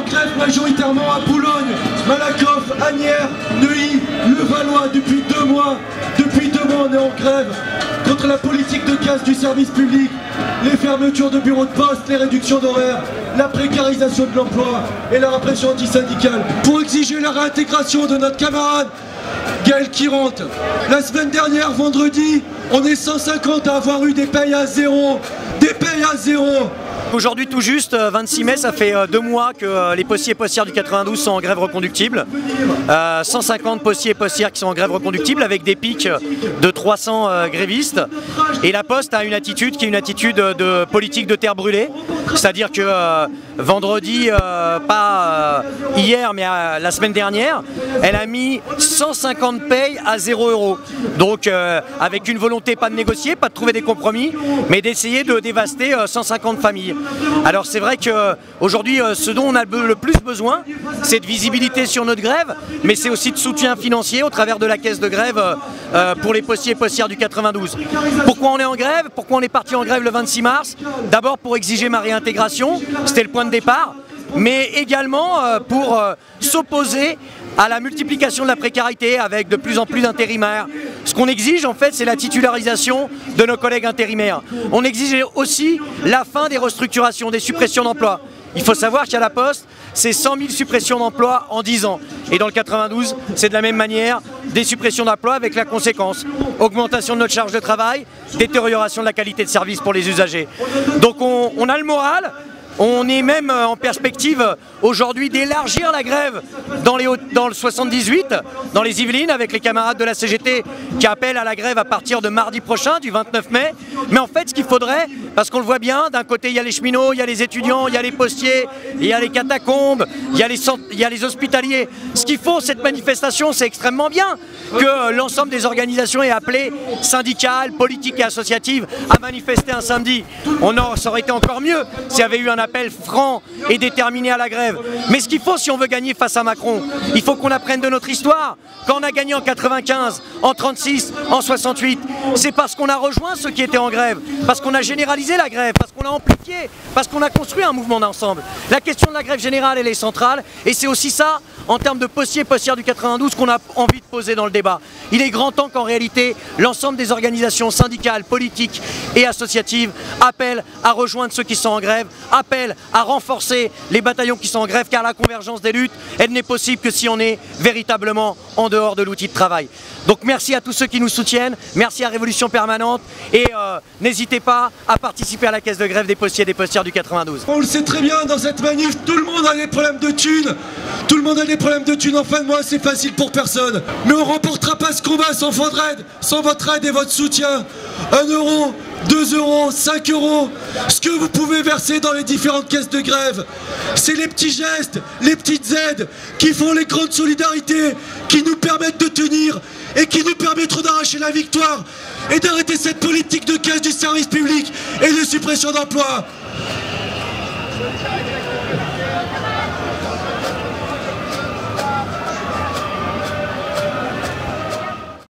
en grève majoritairement à Boulogne, Malakoff, Asnières, Neuilly, Levallois depuis 2 mois. Depuis 2 mois, on est en grève contre la politique de casse du service public, les fermetures de bureaux de poste, les réductions d'horaires, la précarisation de l'emploi et la répression antisyndicale. Pour exiger la réintégration de notre camarade Gaël Kirante. La semaine dernière, vendredi, on est 150 à avoir eu des payes à zéro. Des payes à zéro. Aujourd'hui tout juste, 26 mai, ça fait 2 mois que les postiers et postières du 92 sont en grève reconductible. 150 postiers et postières qui sont en grève reconductible avec des pics de 300 grévistes. Et la Poste a une attitude qui est une attitude de politique de terre brûlée. C'est-à-dire que vendredi, pas hier mais la semaine dernière, elle a mis 150 payes à 0 €. Donc avec une volonté pas de négocier, pas de trouver des compromis, mais d'essayer de dévaster 150 familles. Alors c'est vrai qu'aujourd'hui, ce dont on a le plus besoin, c'est de visibilité sur notre grève, mais c'est aussi de soutien financier au travers de la caisse de grève pour les postiers et postières du 92. Pourquoi on est en grève? Pourquoi on est parti en grève le 26 mars? D'abord pour exiger ma réintégration, c'était le point de départ, mais également pour s'opposer à la multiplication de la précarité avec de plus en plus d'intérimaires. Ce qu'on exige en fait, c'est la titularisation de nos collègues intérimaires. On exige aussi la fin des restructurations, des suppressions d'emplois. Il faut savoir qu'à la Poste, c'est 100 000 suppressions d'emplois en 10 ans. Et dans le 92, c'est de la même manière, des suppressions d'emplois avec la conséquence. Augmentation de notre charge de travail, détérioration de la qualité de service pour les usagers. Donc on a le moral. On est même en perspective aujourd'hui d'élargir la grève dans le 78, dans les Yvelines, avec les camarades de la CGT qui appellent à la grève à partir de mardi prochain, du 29 mai. Mais en fait, ce qu'il faudrait, parce qu'on le voit bien, d'un côté il y a les cheminots, il y a les étudiants, il y a les postiers, il y a les catacombes, il y a les hospitaliers. Ce qu'il faut, cette manifestation, c'est extrêmement bien que l'ensemble des organisations aient appelé syndicales, politiques et associatives à manifester un samedi. Ça aurait été encore mieux s'il y avait eu un appel franc et déterminé à la grève. Mais ce qu'il faut si on veut gagner face à Macron, il faut qu'on apprenne de notre histoire. Quand on a gagné en 95, en 36, en 68, c'est parce qu'on a rejoint ceux qui étaient en grève, parce qu'on a généralisé la grève, parce qu'on l'a amplifié, parce qu'on a construit un mouvement d'ensemble. La question de la grève générale, elle est centrale, et c'est aussi ça, en termes de postiers et postières du 92, qu'on a envie de poser dans le débat. Il est grand temps qu'en réalité, l'ensemble des organisations syndicales, politiques et associatives appellent à rejoindre ceux qui sont en grève, appellent à renforcer les bataillons qui sont en grève, car la convergence des luttes, elle n'est possible que si on est véritablement en dehors de l'outil de travail. Donc merci à tous ceux qui nous soutiennent, merci à Révolution Permanente, et n'hésitez pas à participer à la caisse de grève des postiers et des postières du 92. On le sait très bien, dans cette manif, tout le monde a des problèmes de thunes. Tout le monde a des problèmes de thunes. En fin de mois, c'est facile pour personne. Mais on ne remportera pas ce combat sans votre aide et votre soutien. 1 €, 2 €, 5 €, ce que vous pouvez verser dans les différentes caisses de grève. C'est les petits gestes, les petites aides qui font les grandes solidarités, qui nous permettent de tenir et qui nous permettront d'arracher la victoire et d'arrêter cette politique de casse du service public et de suppression d'emplois.